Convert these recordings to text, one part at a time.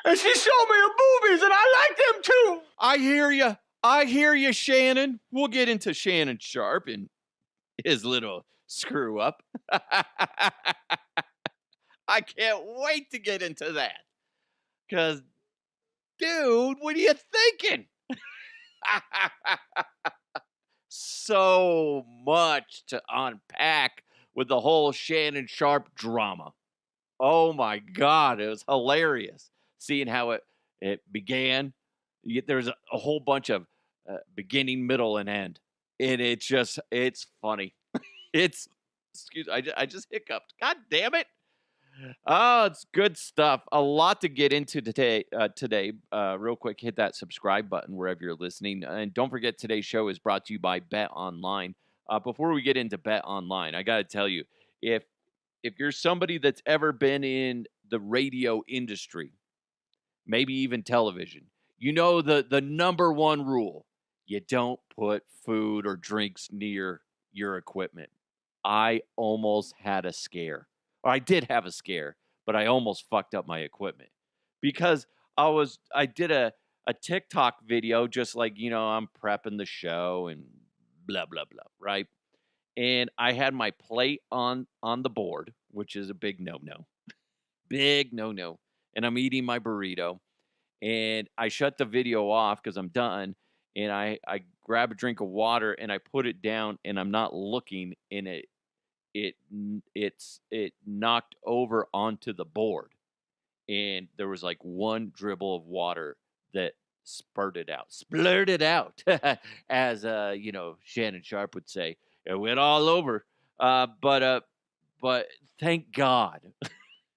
and she showed me her boobies, and I like them too. I hear you, Shannon. We'll get into Shannon Sharpe and his little screw up. I can't wait to get into that. Because, dude, what are you thinking? So much to unpack with the whole Shannon Sharpe drama. Oh my God, it was hilarious seeing how it began. There's a whole bunch of beginning, middle, and end, and it's funny. I just hiccuped. God damn it! Oh, it's good stuff. A lot to get into today. Real quick, hit that subscribe button wherever you're listening, and don't forget today's show is brought to you by Bet Online. Before we get into Bet Online, I got to tell you, if you're somebody that's ever been in the radio industry, maybe even television, you know the number one rule: you don't put food or drinks near your equipment. I almost had a scare. Or I did have a scare, but I almost fucked up my equipment because I did a TikTok video just like, I'm prepping the show and blah, blah, blah, right? And I had my plate on the board, which is a big no-no. Big no-no. And I'm eating my burrito. And I shut the video off because I'm done. And I grab a drink of water and I put it down and I'm not looking in it. It knocked over onto the board. And there was like one dribble of water that splurted out, as Shannon Sharpe would say. It went all over. But thank God,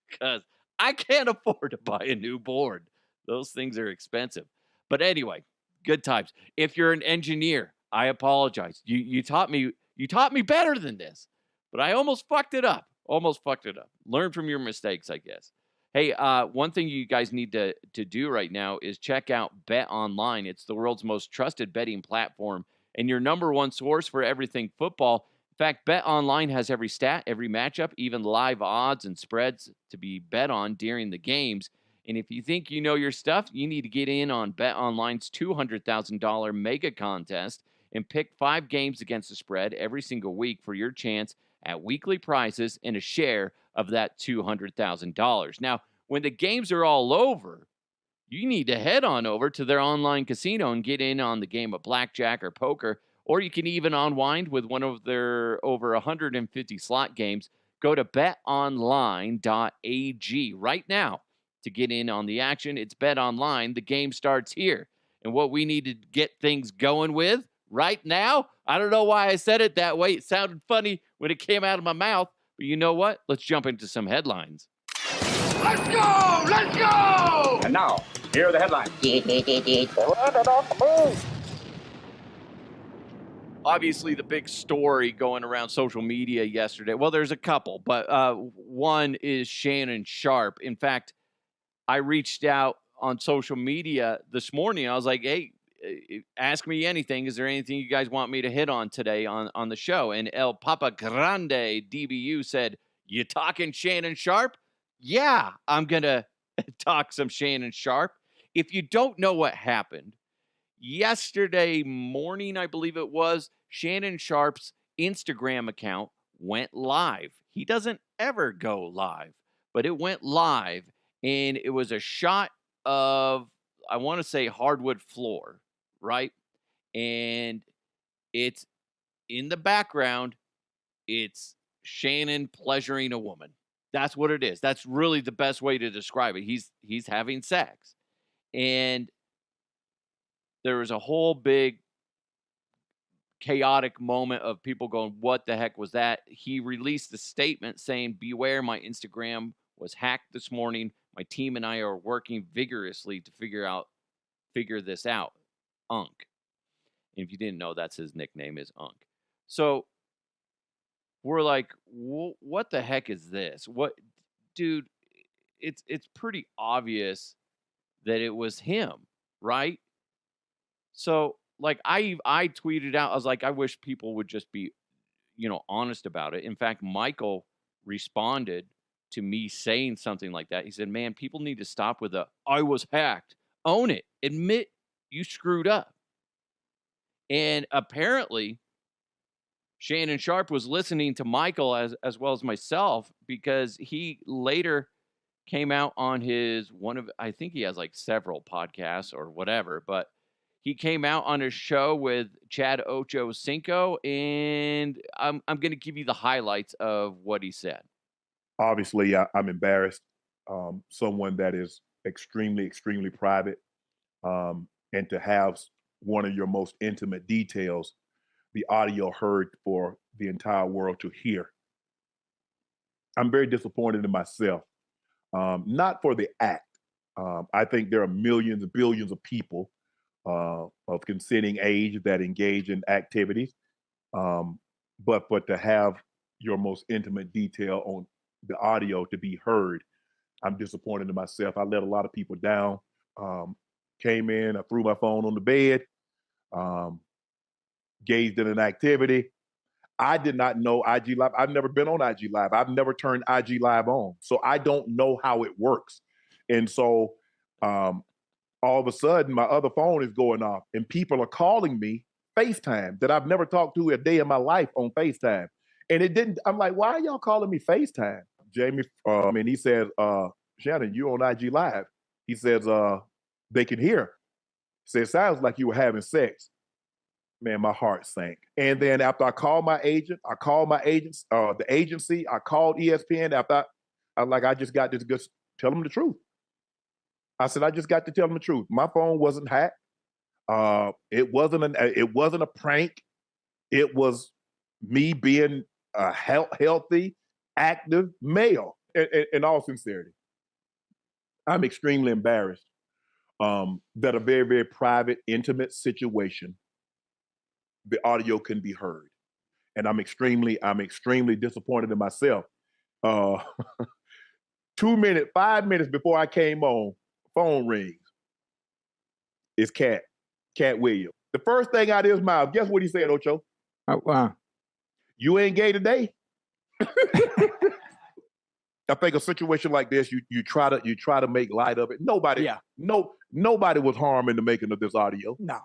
because I can't afford to buy a new board. Those things are expensive. But anyway, good times. If you're an engineer, I apologize. You taught me better than this, but I almost fucked it up. Learn from your mistakes, I guess. Hey, one thing you guys need to do right now is check out Bet Online. It's the world's most trusted betting platform and your number one source for everything football. In fact, Bet Online has every stat, every matchup, even live odds and spreads to be bet on during the games. And if you think you know your stuff, you need to get in on Bet Online's $200,000 mega contest and pick 5 games against the spread every single week for your chance at weekly prizes and a share of that $200,000. Now, when the games are all over, you need to head on over to their online casino and get in on the game of blackjack or poker, or you can even unwind with one of their over 150 slot games. Go to betonline.ag right now to get in on the action. It's Bet Online. The game starts here. And what we need to get things going with right now, I don't know why I said it that way. It sounded funny when it came out of my mouth. But you know what? Let's jump into some headlines. Let's go! Let's go! And now, here are the headlines. Obviously, the big story going around social media yesterday, well, there's a couple, but one is Shannon Sharpe. In fact, I reached out on social media this morning. I was like, hey, ask me anything. Is there anything you guys want me to hit on today on the show? And El Papa Grande DBU said, you talking Shannon Sharpe? Yeah, I'm going to talk some Shannon Sharpe. If you don't know what happened, yesterday morning, I believe it was, Shannon Sharpe's Instagram account went live. He doesn't ever go live, but it went live, and it was a shot of, I want to say, hardwood floor, right? And it's in the background, it's Shannon pleasuring a woman. That's what it is. That's really the best way to describe it. He's having sex. And there was a whole big chaotic moment of people going, what the heck was that? He released a statement saying, beware, my Instagram was hacked this morning. My team and I are working vigorously to figure this out. Unk. And if you didn't know, that's his nickname, is Unk. So we're like, what the heck is this? What, dude, it's pretty obvious that it was him, right? So, like, I tweeted out, I was like, I wish people would just be, honest about it. In fact, Michael responded to me saying something like that. He said, man, people need to stop with the, I was hacked. Own it. Admit you screwed up. And apparently, Shannon Sharpe was listening to Michael as well as myself, because he later came out on his I think he has like several podcasts or whatever, but he came out on his show with Chad Ochocinco, and I'm going to give you the highlights of what he said. Obviously, I'm embarrassed. Someone that is extremely, extremely private, and to have one of your most intimate details, the audio heard for the entire world to hear. I'm very disappointed in myself, not for the act. I think there are millions and billions of people of consenting age that engage in activities, but to have your most intimate detail on the audio to be heard, I'm disappointed in myself. I let a lot of people down. Came in, I threw my phone on the bed, gazed in an activity. I did not know IG Live. I've never been on IG Live. I've never turned IG Live on. So I don't know how it works. And so all of a sudden, my other phone is going off and people are calling me FaceTime that I've never talked to a day in my life on FaceTime. And it didn't, I'm like, why are y'all calling me FaceTime? Jamie, and he says, Shannon, you on IG Live. He says, they can hear. He says, sounds like you were having sex. Man, my heart sank. And then after I called my agent, the agency, I called ESPN after I just got to just tell them the truth. I said, I just got to tell them the truth. My phone wasn't hacked. It wasn't a prank. It was me being a healthy, active male. In all sincerity, I'm extremely embarrassed that a very, very private, intimate situation, the audio can be heard. And I'm extremely disappointed in myself. 5 minutes before I came on, phone rings. It's Cat Williams. The first thing out of his mouth, guess what he said, Ocho? Wow. You ain't gay today. I think a situation like this, you try to make light of it. Nobody was harmed in the making of this audio. No.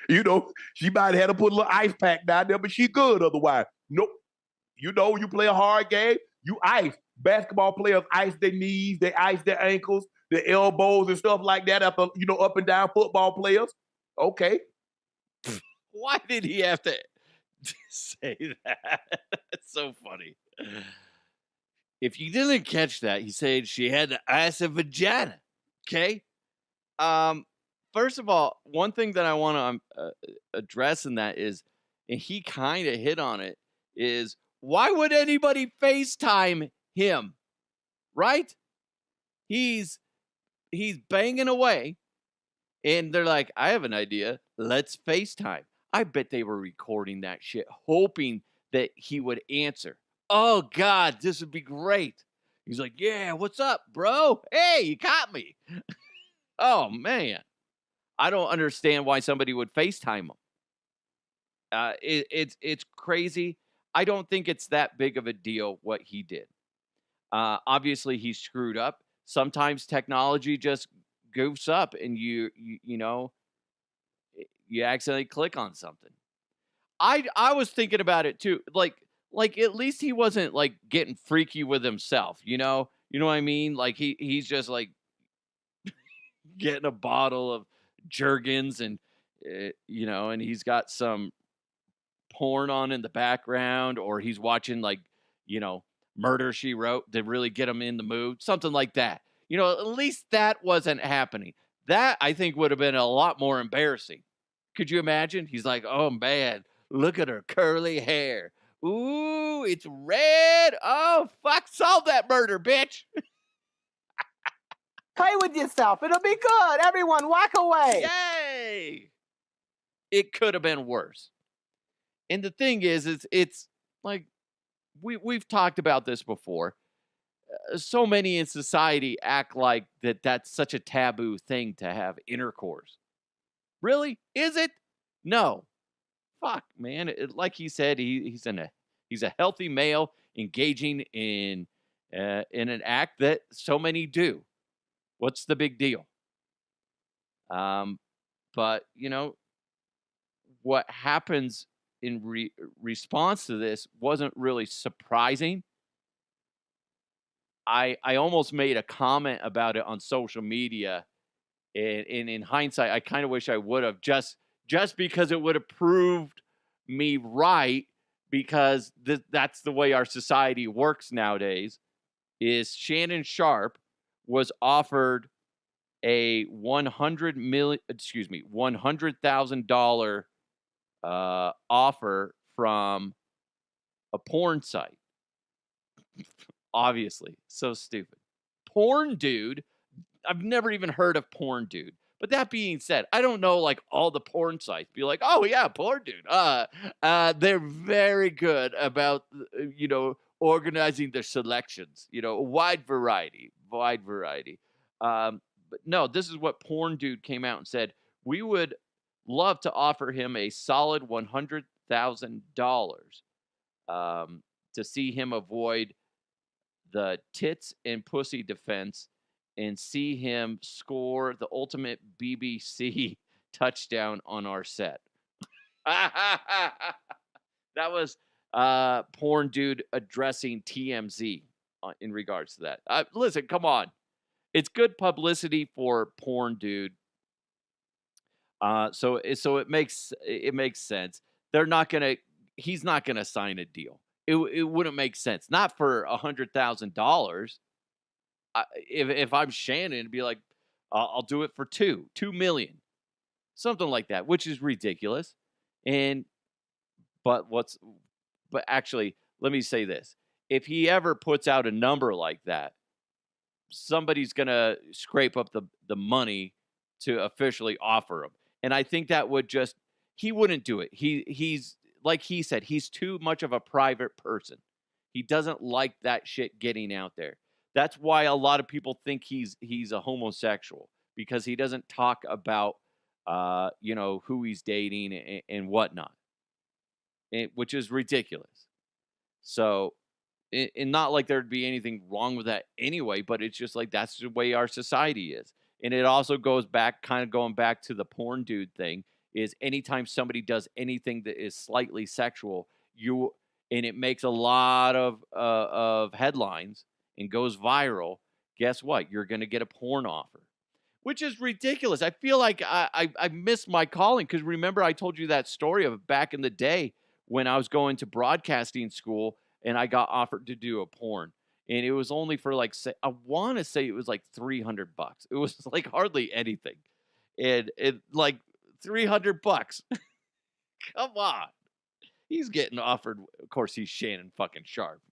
You know, she might have had to put a little ice pack down there, but she good otherwise. Nope. You know, you play a hard game, you ice. Basketball players ice their knees, they ice their ankles, their elbows and stuff like that after, up and down football players. Okay. Why did he have to say that? That's so funny. If you didn't catch that, he said she had to ice a vagina. Okay? First of all, one thing that I want to address in that is, and he kind of hit on it, is why would anybody FaceTime him? Right? He's banging away, and they're like, I have an idea. Let's FaceTime. I bet they were recording that shit, hoping that he would answer. Oh, God, this would be great. He's like, yeah, what's up, bro? Hey, you caught me. Oh, man. I don't understand why somebody would FaceTime him. It's crazy. I don't think it's that big of a deal what he did. Obviously, he screwed up. Sometimes technology just goofs up and you accidentally click on something. I was thinking about it too. Like at least he wasn't like getting freaky with himself, you know what I mean? Like he's just like getting a bottle of Jergens and and he's got some porn on in the background, or he's watching like, Murder, She Wrote to really get him in the mood, something like that. At least that wasn't happening. That I think would have been a lot more embarrassing. Could you imagine? He's like, oh man, look at her curly hair. Ooh, it's red. Oh, fuck, solve that murder, bitch. Play with yourself. It'll be good. Everyone, walk away. Yay! It could have been worse. And the thing is, it's like we've talked about this before. So many in society act like that's such a taboo thing to have intercourse. Really? Is it? No. Fuck, man. Like he said, he's a healthy male engaging in in an act that so many do. What's the big deal? But what happens in response to this wasn't really surprising. I almost made a comment about it on social media, and in hindsight, I kind of wish I would have, just because it would have proved me right, because that's the way our society works nowadays. Is Shannon Sharpe was offered a $100,000 offer from a porn site. Obviously, so stupid. Porn dude. I've never even heard of porn dude. But that being said, I don't know like all the porn sites. Be like, oh yeah, porn dude. They're very good about organizing their selections. A wide variety. But no, this is what porn dude came out and said. We would love to offer him a solid $100,000 to see him avoid the tits and pussy defense and see him score the ultimate BBC touchdown on our set. That was porn dude addressing TMZ in regards to that. Listen, come on. It's good publicity for porn dude. So it makes sense. He's not gonna sign a deal. It wouldn't make sense. Not for $100,000. If I'm Shannon, it'd be like, I'll do it for $2 million, something like that, which is ridiculous. But actually, let me say this: if he ever puts out a number like that, somebody's gonna scrape up the money to officially offer him. And I think that he wouldn't do it. He's like he said, he's too much of a private person. He doesn't like that shit getting out there. That's why a lot of people think he's a homosexual, because he doesn't talk about who he's dating and whatnot, which is ridiculous. So, and not like there'd be anything wrong with that anyway, but it's just like that's the way our society is. And it also going back to the porn dude thing, is anytime somebody does anything that is slightly sexual, and it makes a lot of headlines and goes viral, guess what? You're going to get a porn offer, which is ridiculous. I feel like I missed my calling, because remember I told you that story of back in the day when I was going to broadcasting school and I got offered to do a porn. And it was only for I want to say it was like $300. It was like hardly anything. And it like $300. Come on. He's getting offered. Of course, he's Shannon fucking Sharpe.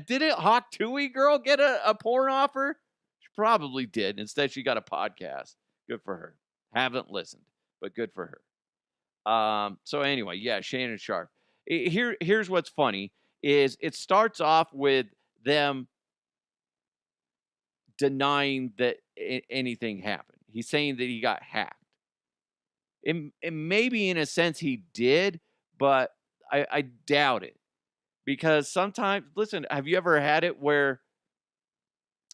Didn't Hawk Tui girl get a porn offer? She probably did. Instead, she got a podcast. Good for her. Haven't listened, but good for her. So anyway, yeah, Shannon Sharpe. Here's what's funny is it starts off with them denying that anything happened. He's saying that he got hacked. And maybe in a sense he did, but I doubt it. Because sometimes, listen, have you ever had it where,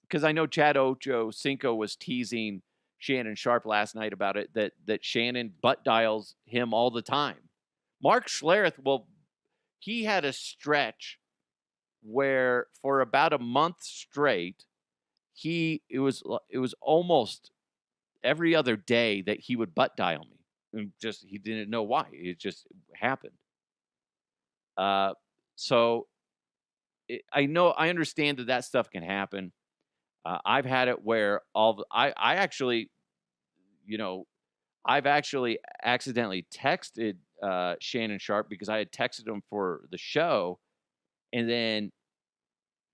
because I know Chad Ochocinco was teasing Shannon Sharpe last night about it, that Shannon butt dials him all the time. Mark Schlereth, well, he had a stretch where for about a month straight, it was almost every other day that he would butt dial me. And just he didn't know why. It just happened. So I understand that stuff can happen. I've had it where I've actually accidentally texted Shannon Sharpe, because I had texted him for the show, and then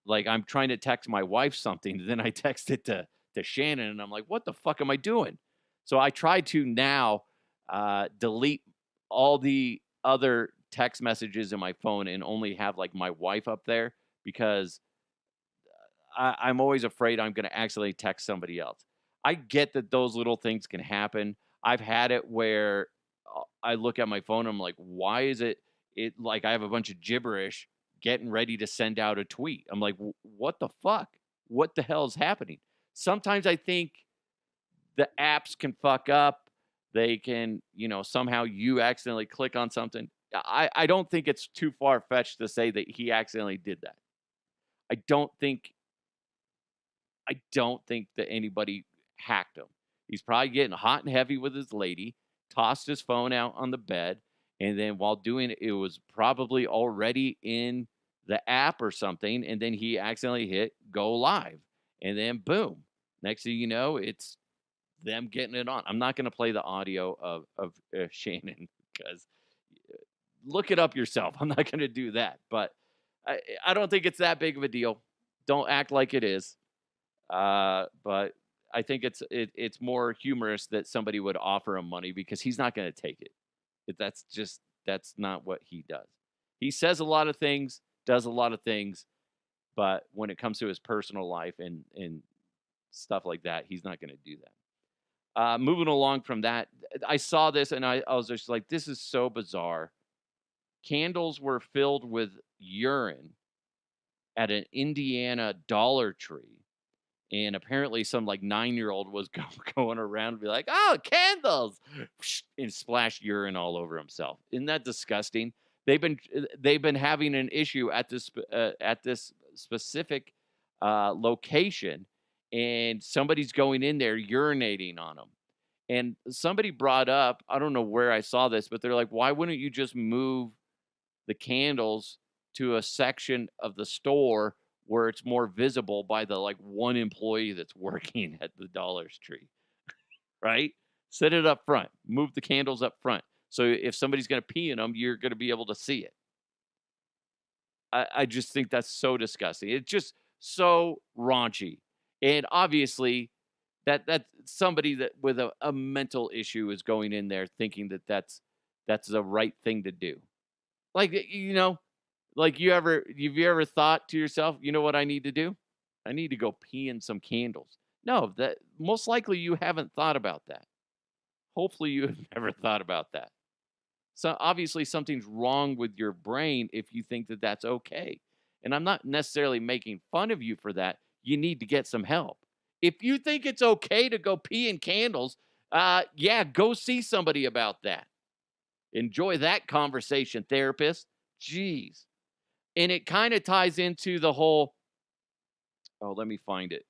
like I'm trying to text my wife something, and then I text it to Shannon, and I'm like, what the fuck am I doing? So I try to now delete all the other text messages in my phone and only have like my wife up there, because I'm always afraid I'm going to accidentally text somebody else. I get that those little things can happen. I've had it where I look at my phone and I'm like, why is it like I have a bunch of gibberish getting ready to send out a tweet. I'm like, what the fuck? What the hell is happening? Sometimes I think the apps can fuck up. They can, somehow you accidentally click on something. I don't think it's too far-fetched to say that he accidentally did that. I don't think that anybody hacked him. He's probably getting hot and heavy with his lady, tossed his phone out on the bed, and then while doing it, it was probably already in the app or something, and then he accidentally hit go live, and then boom. Next thing you know, it's them getting it on. I'm not going to play the audio of Shannon because look it up yourself. I'm not going to do that, but I don't think it's that big of a deal. Don't act like it is. But I think it's more humorous that somebody would offer him money because he's not going to take it. That's not what he does. He says a lot of things, does a lot of things, but when it comes to his personal life and stuff like that, he's not going to do that. Moving along from that, I saw this and I was just like, this is so bizarre. Candles were filled with urine at an Indiana Dollar Tree. And apparently some 9-year-old was going around and be like, oh, candles, and splash urine all over himself. Isn't that disgusting? They've been having an issue at this specific location, and somebody's going in there urinating on them. And somebody brought up, I don't know where I saw this, but they're like, why wouldn't you just move the candles to a section of the store where it's more visible by the one employee that's working at the Dollar Tree, right? Set it up front, move the candles up front. So if somebody's going to pee in them, you're going to be able to see it. I just think that's so disgusting. It's just so raunchy. And obviously that somebody that with a mental issue is going in there thinking that that's the right thing to do. You've ever thought to yourself, you know what I need to do? I need to go pee in some candles. No, that most likely you haven't thought about that. Hopefully you have never thought about that. So obviously something's wrong with your brain if you think that that's okay. And I'm not necessarily making fun of you for that. You need to get some help. If you think it's okay to go pee in candles, go see somebody about that. Enjoy that conversation, therapist. Jeez. And it kind of ties into the whole, let me find it.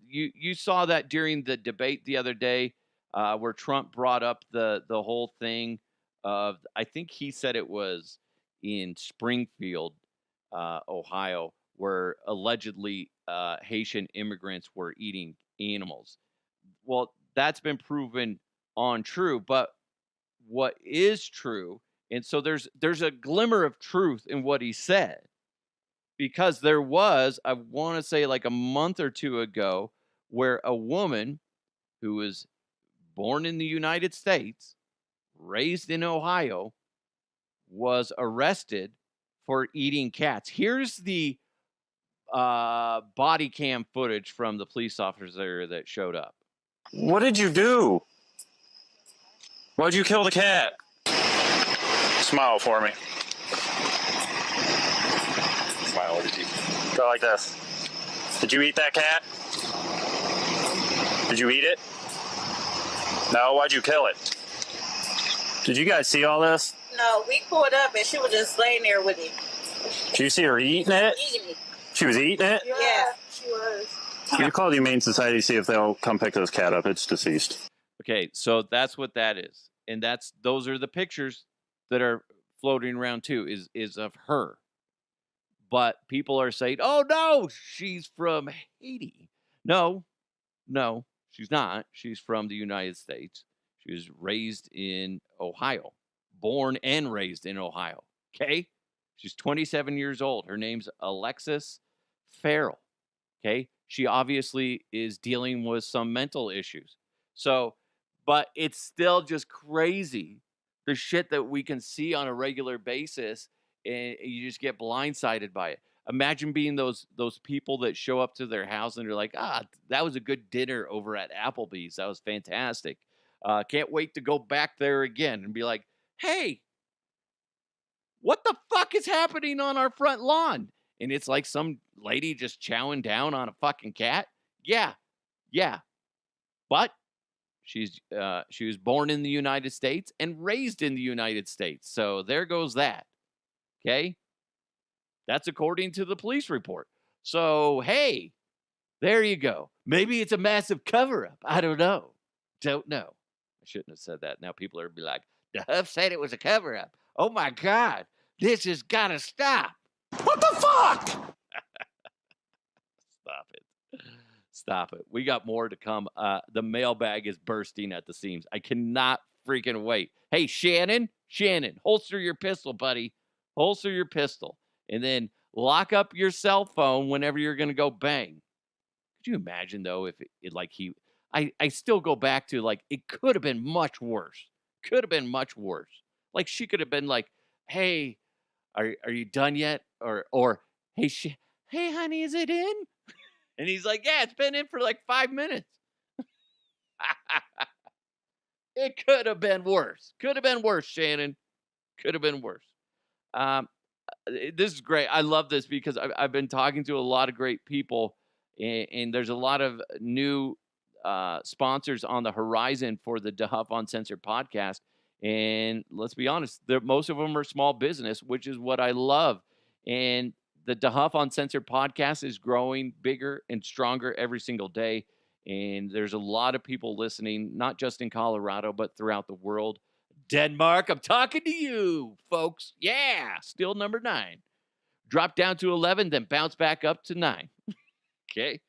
You saw that during the debate the other day where Trump brought up the whole thing of, I think he said it was in Springfield, Ohio, where allegedly Haitian immigrants were eating animals. Well, that's been proven untrue, but what is true, and so there's a glimmer of truth in what he said, because there was, I want to say a month or two ago, where a woman who was born in the United States, raised in Ohio, was arrested for eating cats. Here's the body cam footage from the police officer that showed up. What did you do? Why'd you kill the cat? Smile for me. Smile over you. Go like this. Did you eat that cat? Did you eat it? No, why'd you kill it? Did you guys see all this? No, we pulled up and she was just laying there with it. Did you see her eating it? Eating it. She was eating it? Yeah, she was. You call the Humane Society, see if they'll come pick this cat up. It's deceased. Okay, so that's what that is. And those are the pictures that are floating around too, is of her. But people are saying, oh no, she's from Haiti. No, she's not. She's from the United States. She was raised in Ohio, born and raised in Ohio. Okay? She's 27 years old. Her name's Alexis Farrell. Okay? She obviously is dealing with some mental issues. So, but it's still just crazy, the shit that we can see on a regular basis, and you just get blindsided by it. Imagine being those people that show up to their house and they're like, that was a good dinner over at Applebee's. That was fantastic. Can't wait to go back there again, and be like, hey, what the fuck is happening on our front lawn? And it's like some lady just chowing down on a fucking cat. Yeah. But she was born in the United States and raised in the United States. So there goes that. Okay? That's according to the police report. So, hey, there you go. Maybe it's a massive cover-up. I don't know. I shouldn't have said that. Now people are be like, the Huff said it was a cover-up. Oh my God. This has got to stop. What the fuck? Stop it. We got more to come. The mailbag is bursting at the seams. I cannot freaking wait. Hey, Shannon, holster your pistol, buddy. Holster your pistol. And then lock up your cell phone whenever you're going to go bang. Could you imagine, though, if I still go back to, like, it could have been much worse. Like, she could have been like, hey, are you done yet? Or hey, hey, honey, is it in? And he's like, yeah, it's been in for like 5 minutes. It could have been worse. Shannon. Could have been worse. This is great. I love this because I've been talking to a lot of great people, and there's a lot of new sponsors on the horizon for the DeHuff Uncensored podcast. And let's be honest, most of them are small business, which is what I love. And the DeHuff Uncensored podcast is growing bigger and stronger every single day. And there's a lot of people listening, not just in Colorado, but throughout the world. Denmark, I'm talking to you, folks. Yeah, still number 9. Drop down to 11, then bounce back up to 9. Okay?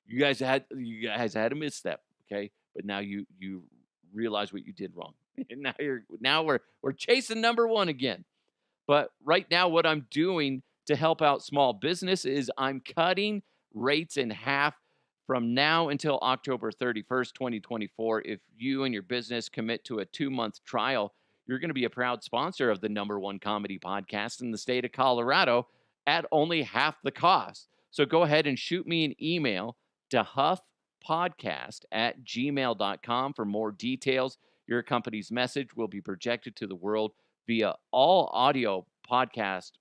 You guys had a misstep, okay? But now you realize what you did wrong. And now we're chasing number 1 again. But right now what I'm doing to help out small business is I'm cutting rates in half from now until October 31st, 2024. If you and your business commit to a 2-month trial, you're going to be a proud sponsor of the number 1 comedy podcast in the state of Colorado at only half the cost. So go ahead and shoot me an email, dehuffpodcast@gmail.com, for more details. Your company's message will be projected to the world via all audio podcast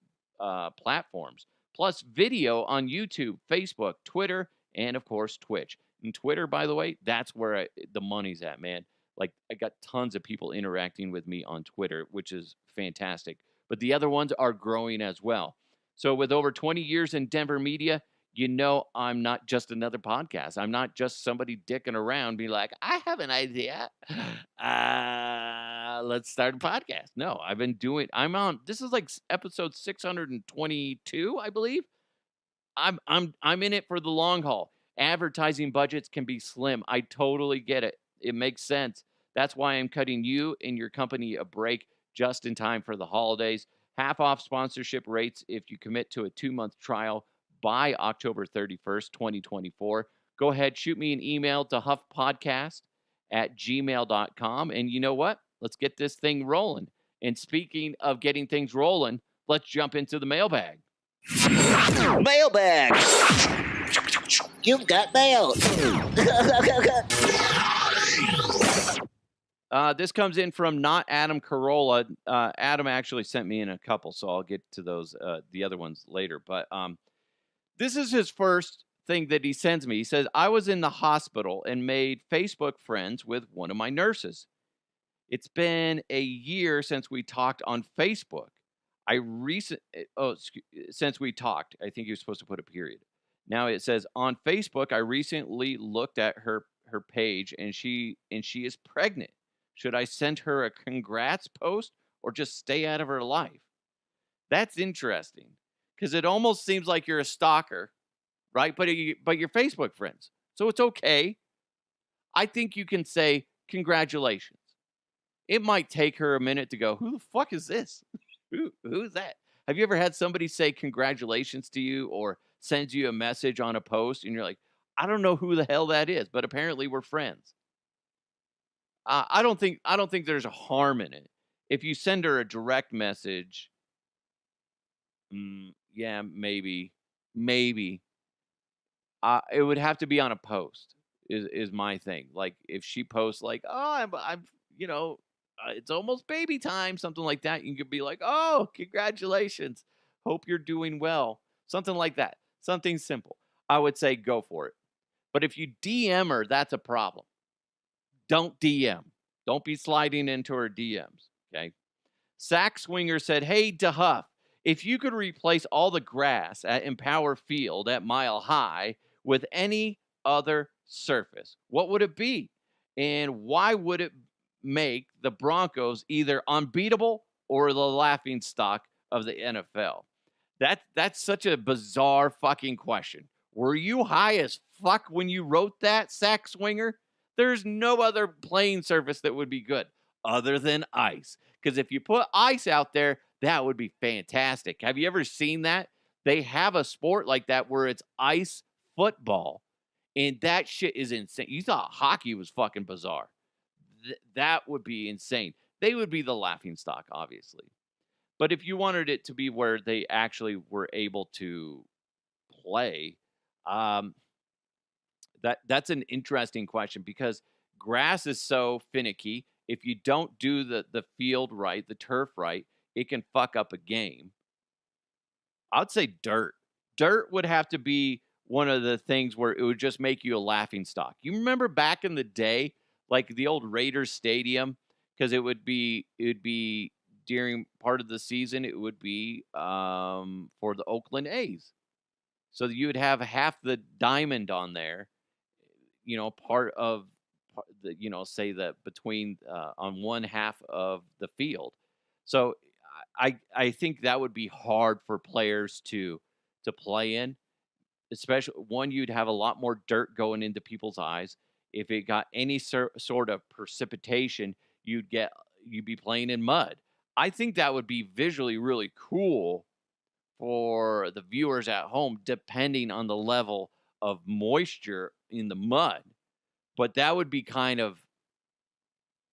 platforms, plus video on YouTube, Facebook, Twitter, and of course Twitch. And Twitter, by the way, that's where the money's at, man. Like, I got tons of people interacting with me on Twitter, which is fantastic. But the other ones are growing as well. So with over 20 years in Denver media, you know I'm not just another podcast. I'm not just somebody dicking around being like, I have an idea. Let's start a podcast. No, this is like episode 622, I believe. I'm in it for the long haul. Advertising budgets can be slim. I totally get it. It makes sense. That's why I'm cutting you and your company a break just in time for the holidays. Half off sponsorship rates if you commit to a 2-month trial by October 31st, 2024. Go ahead, shoot me an email to huffpodcast@gmail.com. And you know what? Let's get this thing rolling. And speaking of getting things rolling, let's jump into the mailbag. Mailbag. You've got mail. This comes in from not Adam Carolla. Adam actually sent me in a couple, so I'll get to those, the other ones later. But this is his first thing that he sends me. He says, I was in the hospital and made Facebook friends with one of my nurses. It's been a year since we talked on Facebook. Since we talked, I think you're supposed to put a period. Now it says, on Facebook, I recently looked at her page and she is pregnant. Should I send her a congrats post or just stay out of her life? That's interesting because it almost seems like you're a stalker, right? But you're Facebook friends, so it's okay. I think you can say congratulations. It might take her a minute to go, who the fuck is this? Who's that? Have you ever had somebody say congratulations to you or sends you a message on a post and you're like, I don't know who the hell that is, but apparently we're friends. I don't think there's a harm in it. If you send her a direct message, yeah, maybe. It would have to be on a post. Is my thing. Like if she posts like, oh, I'm it's almost baby time, something like that. You could be like, oh, congratulations. Hope you're doing well. Something like that. Something simple. I would say go for it. But if you DM her, that's a problem. Don't DM. Don't be sliding into her DMs. Okay. Sack Swinger said, hey, DeHuff, if you could replace all the grass at Empower Field at Mile High with any other surface, what would it be? And why would it make the Broncos either unbeatable or the laughing stock of the NFL? That's such a bizarre fucking question. Were you high as fuck when you wrote that, Sack Swinger? There's no other playing surface that would be good other than ice. Because if you put ice out there, that would be fantastic. Have you ever seen that? They have a sport like that where it's ice football. And that shit is insane. You thought hockey was fucking bizarre. That would be insane. They would be the laughing stock, obviously. But if you wanted it to be where they actually were able to play, that's an interesting question because grass is so finicky. If you don't do the field right, the turf right, it can fuck up a game. I'd say dirt. Dirt would have to be one of the things where it would just make you a laughing stock. You remember back in the day, like the old Raiders Stadium, because it would be during part of the season, it would be for the Oakland A's. So you would have half the diamond on there, part of the, say that between on one half of the field. So I think that would be hard for players to play in, especially one, you'd have a lot more dirt going into people's eyes. If it got any sort of precipitation, you'd be playing in mud. I think that would be visually really cool for the viewers at home, depending on the level of moisture in the mud. But that would be kind of,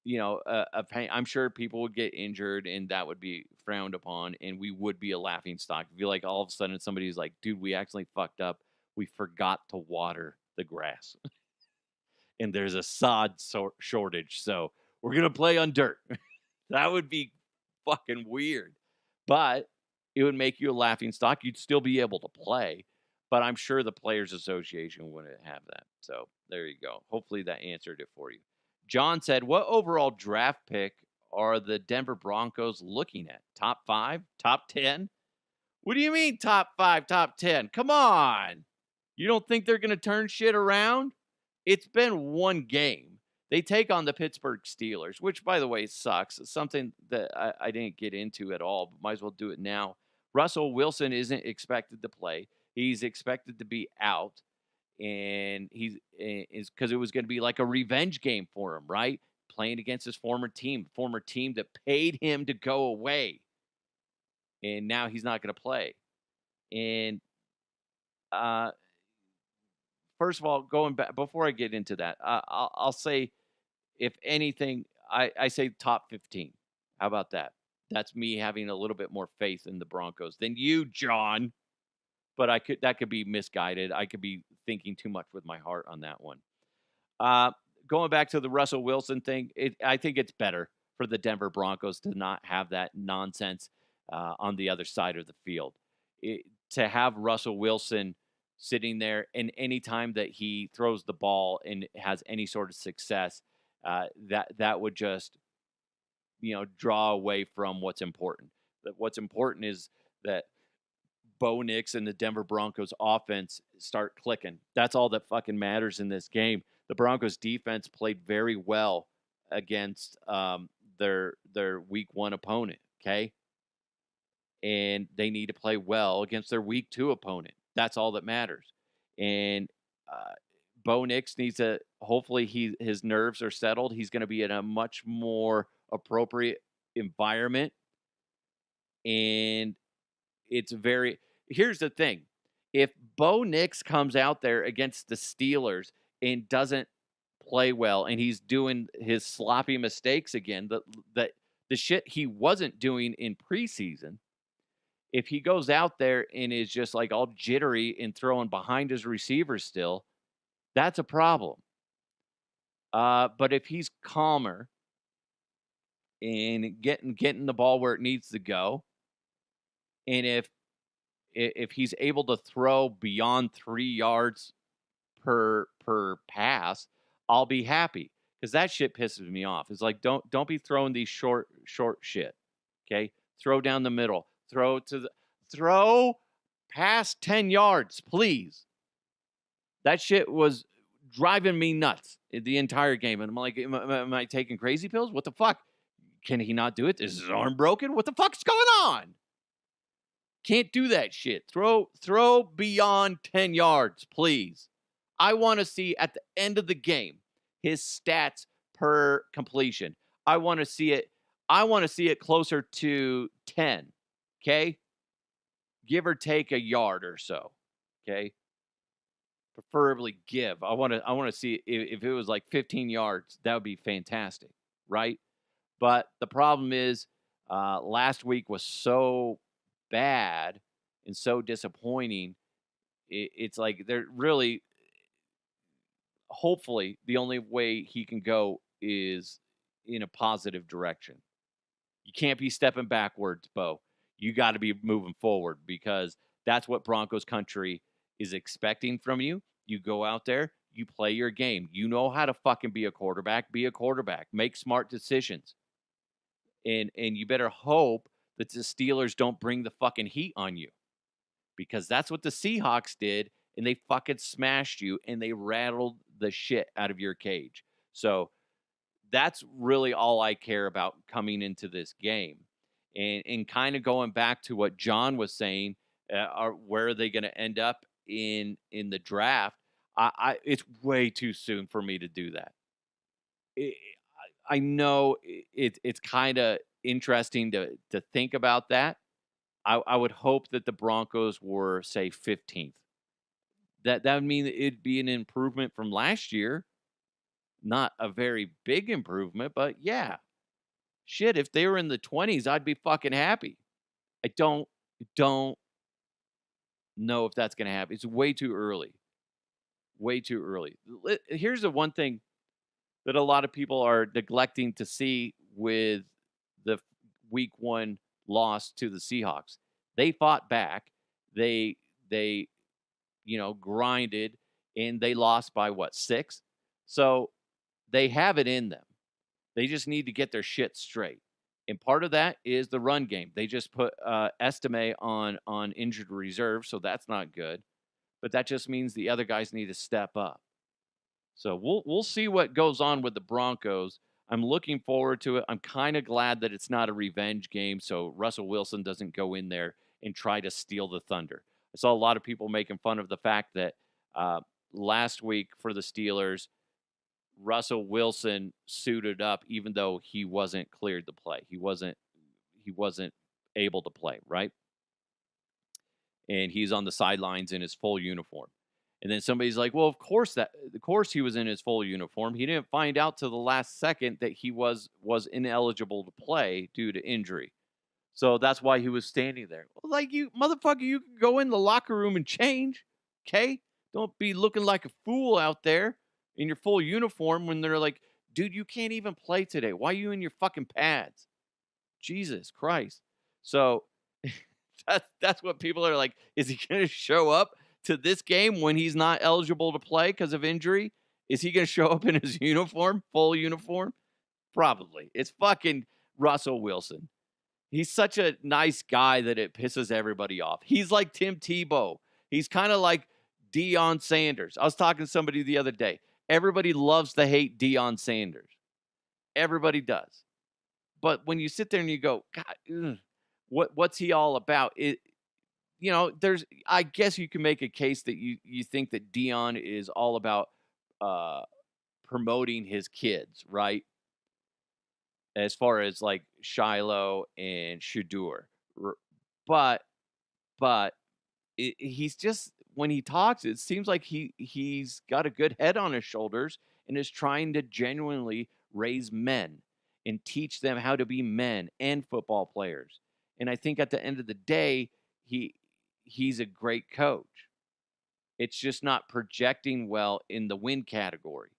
a pain. I'm sure people would get injured and that would be frowned upon and we would be a laughing stock. If you like all of a sudden somebody's like, dude, we actually fucked up. We forgot to water the grass and there's a sod shortage. So we're going to play on dirt. That would be fucking weird, but it would make you a laughing stock. You'd still be able to play, but I'm sure the Players Association wouldn't have that. So there you go. Hopefully that answered it for you. John said, what overall draft pick are the Denver Broncos looking at? Top 5? Top 10? What do you mean top 5, top 10? Come on. You don't think they're going to turn shit around? It's been one game. They take on the Pittsburgh Steelers, which, by the way, sucks. It's something that I didn't get into at all, but might as well do it now. Russell Wilson isn't expected to play. He's expected to be out. And is because it was going to be like a revenge game for him, right? Playing against his former team that paid him to go away. And now he's not going to play. And first of all, going back, before I get into that, I'll say, if anything, I say top 15. How about that? That's me having a little bit more faith in the Broncos than you, John. But that could be misguided. I could be thinking too much with my heart on that one. Going back to the Russell Wilson thing, I think it's better for the Denver Broncos to not have that nonsense on the other side of the field. To have Russell Wilson sitting there, and any time that he throws the ball and has any sort of success, that would just draw away from what's important. What's important is that Bo Nix and the Denver Broncos offense start clicking. That's all that fucking matters in this game. The Broncos defense played very well against their week 1 opponent, okay? And they need to play well against their week 2 opponent. That's all that matters. And Bo Nix needs to, hopefully his nerves are settled. He's going to be in a much more appropriate environment. And here's the thing. If Bo Nix comes out there against the Steelers and doesn't play well and he's doing his sloppy mistakes again, the shit he wasn't doing in preseason, if he goes out there and is just like all jittery and throwing behind his receivers still, that's a problem. But if he's calmer and getting the ball where it needs to go. And if he's able to throw beyond 3 yards per pass, I'll be happy, because that shit pisses me off. It's like, don't be throwing these short shit. Okay, throw down the middle, throw past 10 yards, please. That shit was driving me nuts the entire game, and I'm like, am I taking crazy pills? What the fuck? Can he not do it? Is his arm broken? What the fuck's going on? Can't do that shit. Throw beyond 10 yards, please. I want to see at the end of the game his stats per completion. I want to see it closer to 10. Okay? Give or take a yard or so. Okay? Preferably give. I want to see if it was like 15 yards, that would be fantastic, right? But the problem is, last week was so bad and so disappointing. It's like they're really, hopefully, the only way he can go is in a positive direction. You can't be stepping backwards, Bo. You got to be moving forward, because that's what Broncos country is expecting from you. You go out there, you play your game. You know how to fucking be a quarterback. Be a quarterback. Make smart decisions. And you better hope that the Steelers don't bring the fucking heat on you, because that's what the Seahawks did, and they fucking smashed you, and they rattled the shit out of your cage. So that's really all I care about coming into this game. And kind of going back to what John was saying, where are they going to end up in the draft? It's way too soon for me to do that. I know it's kind of interesting to think about that. I would hope that the Broncos were, say, 15th. That would mean it'd be an improvement from last year. Not a very big improvement, but yeah. Shit, if they were in the 20s, I'd be fucking happy. I don't know if that's going to happen. It's way too early. Way too early. Here's the one thing that a lot of people are neglecting to see with the week 1 loss to the Seahawks. They fought back. They grinded, and they lost by 6? So they have it in them. They just need to get their shit straight. And part of that is the run game. They just put Estime on injured reserve, so that's not good. But that just means the other guys need to step up. So we'll see what goes on with the Broncos. I'm looking forward to it. I'm kind of glad that it's not a revenge game, so Russell Wilson doesn't go in there and try to steal the thunder. I saw a lot of people making fun of the fact that last week for the Steelers, Russell Wilson suited up even though he wasn't cleared to play. He wasn't able to play, right? And he's on the sidelines in his full uniform. And then somebody's like, well, of course he was in his full uniform. He didn't find out till the last second that he was ineligible to play due to injury. So that's why he was standing there. Well, like, you motherfucker, you can go in the locker room and change, okay? Don't be looking like a fool out there in your full uniform when they're like, dude, you can't even play today. Why are you in your fucking pads? Jesus Christ. So that's what people are like. Is he going to show up to this game when he's not eligible to play because of injury? Is he going to show up in his uniform, full uniform? Probably. It's fucking Russell Wilson. He's such a nice guy that it pisses everybody off. He's like Tim Tebow. He's kind of like Deion Sanders. I was talking to somebody the other day. Everybody loves to hate Deion Sanders. Everybody does. But when you sit there and you go, God, what's he all about? I guess you can make a case that you think that Deion is all about promoting his kids, right? As far as like Shiloh and Shadur. But he's just, when he talks, it seems like he's got a good head on his shoulders and is trying to genuinely raise men and teach them how to be men and football players. And I think at the end of the day, he's a great coach. It's just not projecting well in the win category.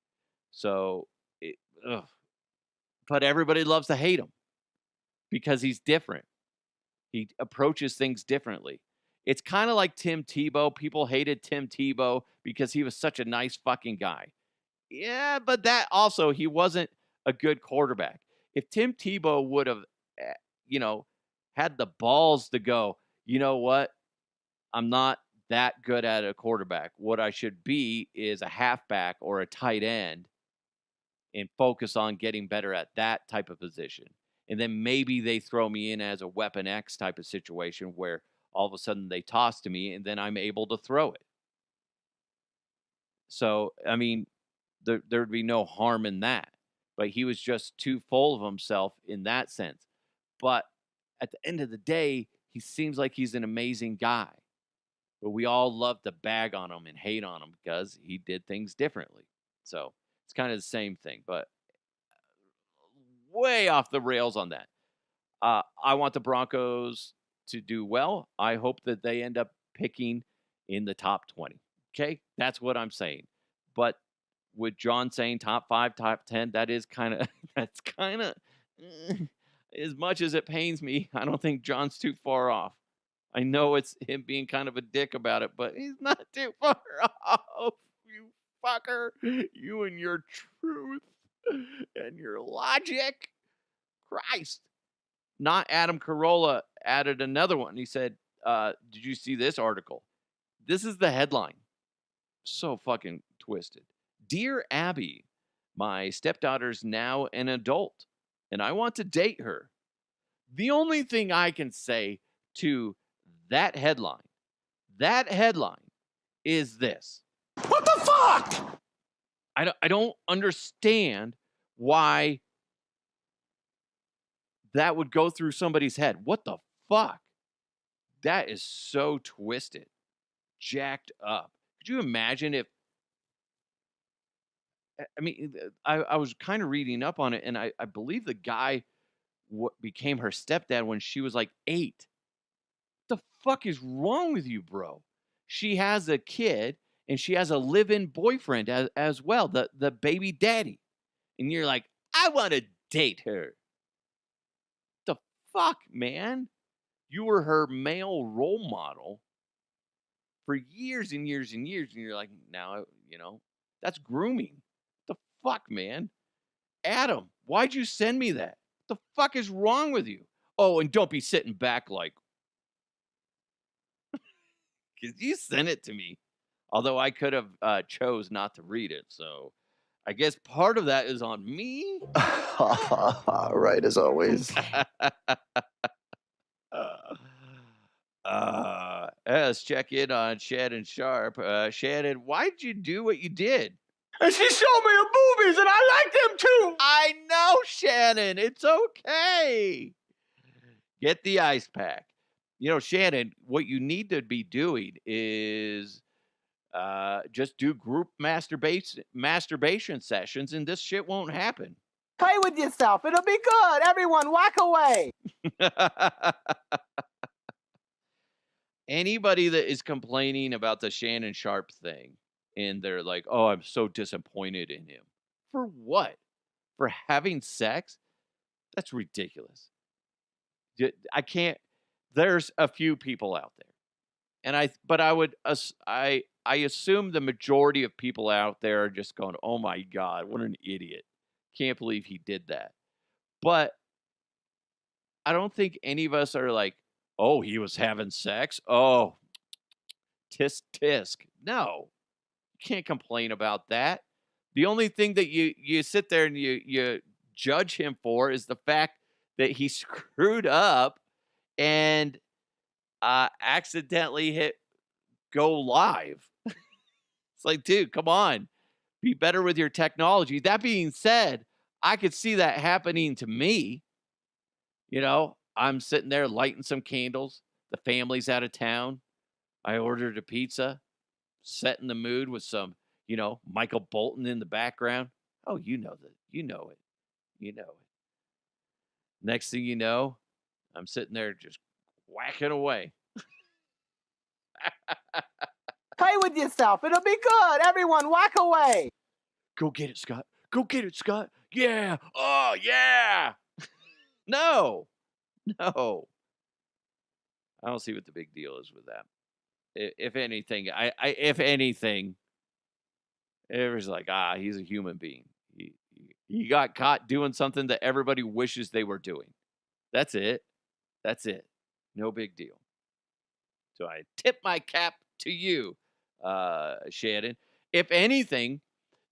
So, but everybody loves to hate him. because he's different. He approaches things differently. It's kind of like Tim Tebow. People hated Tim Tebow because he was such a nice fucking guy. Yeah, but that also, he wasn't a good quarterback. If Tim Tebow would have, had the balls to go, you know what? I'm not that good at a quarterback. What I should be is a halfback or a tight end and focus on getting better at that type of position. And then maybe they throw me in as a weapon X type of situation where all of a sudden they toss to me and then I'm able to throw it. So, I mean, there'd be no harm in that. But he was just too full of himself in that sense. But at the end of the day, he seems like he's an amazing guy. But we all love to bag on him and hate on him because he did things differently. So it's kind of the same thing, but way off the rails on that. I want the Broncos to do well. I hope that they end up picking in the top 20. Okay? That's what I'm saying. But with John saying top 5, top 10, that's kind of, as much as it pains me, I don't think John's too far off. I know it's him being kind of a dick about it, but he's not too far off, you fucker. You and your truth and your logic. Christ. Not Adam Carolla added another one. He said, did you see this article? This is the headline. So fucking twisted. Dear Abby, my stepdaughter's now an adult, and I want to date her. The only thing I can say to that headline is this. What the fuck? I don't understand why that would go through somebody's head. What the fuck? That is so twisted, jacked up. Could you imagine if, I mean, I was kind of reading up on it, and I believe the guy became her stepdad when she was like 8. What the fuck is wrong with you, bro? She has a kid, and she has a live-in boyfriend as well, the baby daddy. And you're like, I want to date her. The fuck, man? You were her male role model for years and years and years, and you're like, now, that's grooming. The fuck, man? Adam, why'd you send me that? What the fuck is wrong with you? Oh, and don't be sitting back like, because you sent it to me. Although I could have chose not to read it. So I guess part of that is on me. Right, as always. Let's check in on Shannon Sharpe. Shannon, why did you do what you did? And she showed me her boobies, and I like them too. I know, Shannon. It's okay. Get the ice pack. Shannon, what you need to be doing is just do group masturbation sessions, and this shit won't happen. Play with yourself. It'll be good. Everyone, walk away. Anybody that is complaining about the Shannon Sharpe thing, and they're like, oh, I'm so disappointed in him. For what? For having sex? That's ridiculous. I can't. There's a few people out there. And I assume the majority of people out there are just going, oh my God, what an idiot. Can't believe he did that. But I don't think any of us are like, oh, he was having sex. Oh, tisk tisk. No, you can't complain about that. The only thing that you sit there and you judge him for is the fact that he screwed up and accidentally hit go live. It's like, dude, come on. Be better with your technology. That being said, I could see that happening to me. I'm sitting there lighting some candles. The family's out of town. I ordered a pizza, setting the mood with some, Michael Bolton in the background. Oh, you know that. You know it. Next thing you know, I'm sitting there just whacking away. Play with yourself. It'll be good. Everyone, walk away. Go get it, Scott. Go get it, Scott. Yeah. Oh, yeah. No. No. I don't see what the big deal is with that. If anything, if anything, it was like, he's a human being. He got caught doing something that everybody wishes they were doing. That's it. That's it. No big deal. So I tip my cap to you, Shannon. If anything,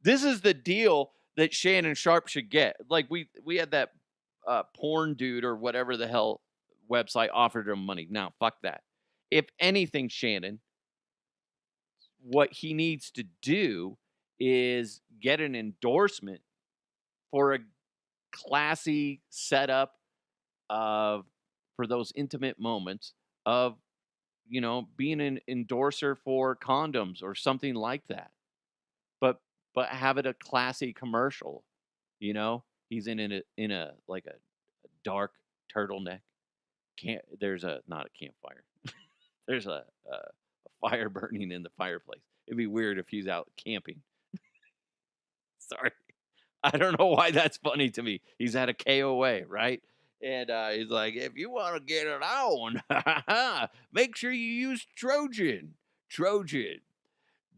this is the deal that Shannon Sharpe should get. Like we had that porn dude or whatever the hell website offered him money. Now, fuck that. If anything, Shannon, what he needs to do is get an endorsement for a classy setup of for those intimate moments of being an endorser for condoms or something like that. But have it a classy commercial. He's in a like a dark turtleneck. There's not a campfire. There's a fire burning in the fireplace. It'd be weird if he's out camping. Sorry. I don't know why that's funny to me. He's at a KOA, right? And he's like, if you want to get it on, make sure you use Trojan. Trojan.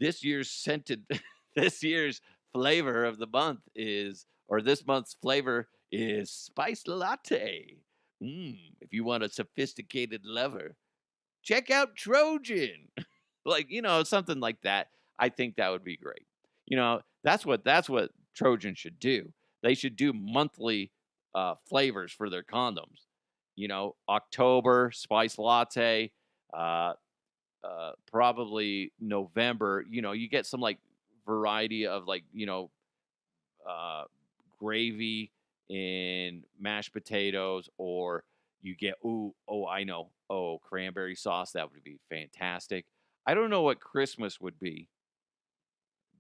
This year's flavor of the month this month's flavor is spiced latte. If you want a sophisticated lover, check out Trojan. Something like that. I think that would be great. That's what Trojan should do. They should do monthly flavors for their condoms. October, spice latte, probably November. You get some like variety of gravy and mashed potatoes, or you get cranberry sauce. That would be fantastic. I don't know what Christmas would be,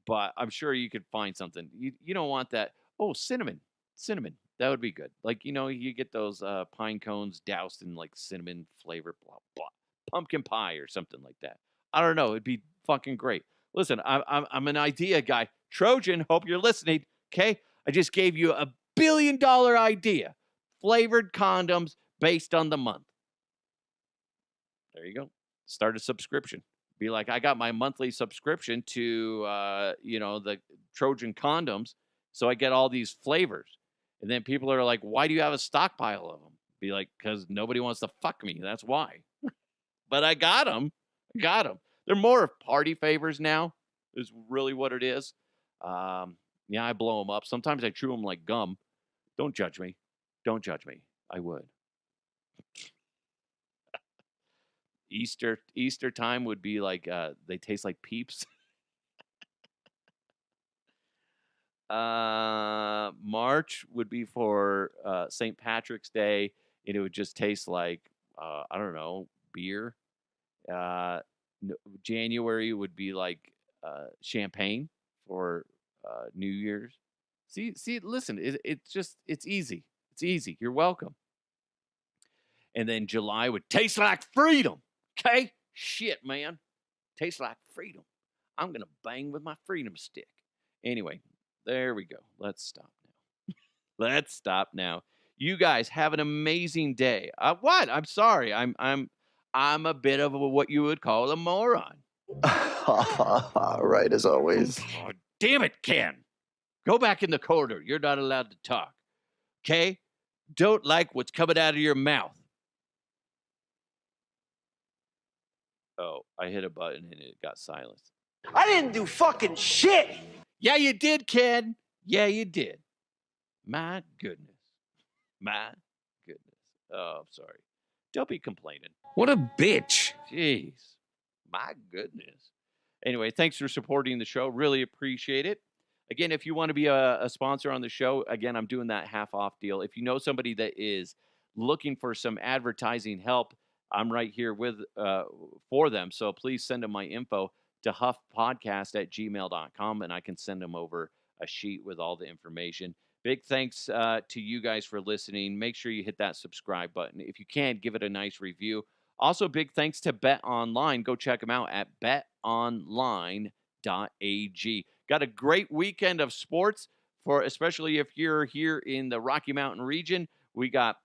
but I'm sure you could find something. You don't want that. Oh, cinnamon. That would be good. You get those pine cones doused in like cinnamon flavor, blah, blah. Pumpkin pie or something like that. I don't know. It'd be fucking great. Listen, I'm an idea guy. Trojan, hope you're listening. Okay? I just gave you $1 billion idea. Flavored condoms based on the month. There you go. Start a subscription. Be like, I got my monthly subscription to, the Trojan condoms, so I get all these flavors. And then people are like, why do you have a stockpile of them? Be like, because nobody wants to fuck me. That's why. But I got them. They're more of party favors now, is really what it is. I blow them up. Sometimes I chew them like gum. Don't judge me. I would. Easter time would be like they taste like Peeps. March would be for St. Patrick's Day, and it would just taste like I don't know, beer. January would be like champagne for New Year's. See, listen, it's easy. It's easy. You're welcome. And then July would taste like freedom. Okay? Shit, man. Tastes like freedom. I'm going to bang with my freedom stick. Anyway, there we go. Let's stop now. You guys have an amazing day. What? I'm sorry. I'm a bit of what you would call a moron. Right, as always. Oh, damn it, Ken. Go back in the corridor. You're not allowed to talk. Okay? Don't like what's coming out of your mouth. Oh, I hit a button and it got silenced. I didn't do fucking shit. Yeah, you did, Ken. Yeah, you did. My goodness. Oh, I'm sorry. Don't be complaining. What a bitch. Jeez. My goodness. Anyway, thanks for supporting the show. Really appreciate it. Again, if you want to be a sponsor on the show, again, I'm doing that half off deal. If you know somebody that is looking for some advertising help, I'm right here for them. So please send them my info to dehuffpodcast@gmail.com, and I can send them over a sheet with all the information. Big thanks to you guys for listening. Make sure you hit that subscribe button. If you can, give it a nice review. Also, big thanks to Bet Online. Go check them out at betonline.ag. Got a great weekend of sports, especially if you're here in the Rocky Mountain region. We got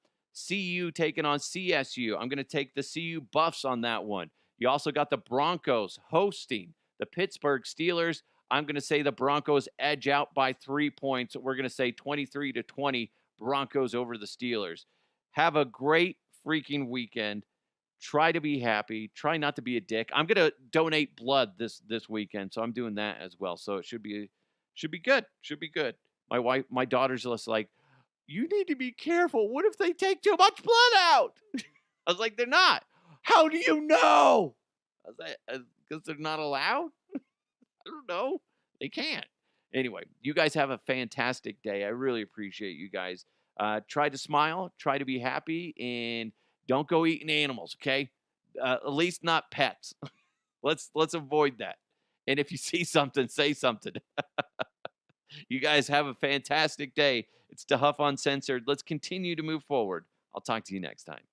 CU taking on CSU. I'm going to take the CU Buffs on that one. You also got the Broncos hosting the Pittsburgh Steelers. I'm going to say the Broncos edge out by 3 points. We're going to say 23-20 Broncos over the Steelers. Have a great freaking weekend. Try to be happy. Try not to be a dick. I'm going to donate blood this weekend, so I'm doing that as well. So it should be good. Should be good. My daughter's just like, you need to be careful. What if they take too much blood out? I was like, they're not. How do you know? I was like, because they're not allowed? I don't know. They can't. Anyway, you guys have a fantastic day. I really appreciate you guys. Try to smile. Try to be happy. And don't go eating animals, okay? At least not pets. Let's avoid that. And if you see something, say something. You guys have a fantastic day. It's DeHuff Uncensored. Let's continue to move forward. I'll talk to you next time.